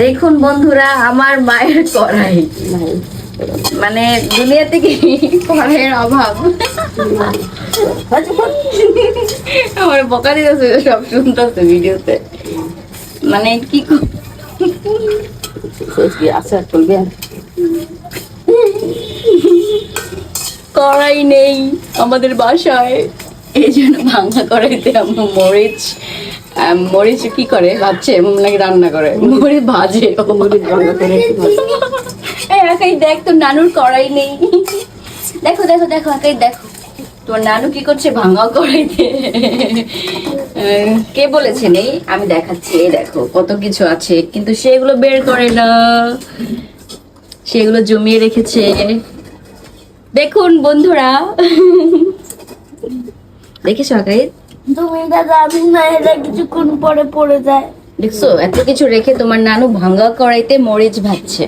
দেখুন বন্ধুরা, আমার মায়ের কড়াই, মানে দুনিয়া থেকে কড়াইয়ের অভাব। আমার বকা দিতেছে, সব শুনতেছে ভিডিওতে, মানে কি আচ্ছা চলবে। কড়াই নেই আমাদের বাসায়, এই জন্য ভাঙা কড়াইতে আমরা মরিচ কি করে ভাবছে, নাকি রান্না করে, মরিচ ভাজে। মরিচ ভাঙা করে একাই দেখ, তোর নানুর কড়াই নেই। দেখো দেখো দেখো, একাই দেখো তোর নানু কি করছে ভাঙা কড়াইতে। কে বলেছে নেই? আমি দেখাচ্ছি, এই দেখো কত কিছু আছে, কিন্তু সেগুলো বের করে না, সেগুলো জমিয়ে রেখেছে। দেখুন বন্ধুরা, দেখেছো আকাই? তুমি দাদা, আমি না, এটা কিছুক্ষণ পরে পড়ে যায়। দেখছো এত কিছু রেখে তোমার নানু ভাঙা কড়াইতে মরিচ ভাজছে।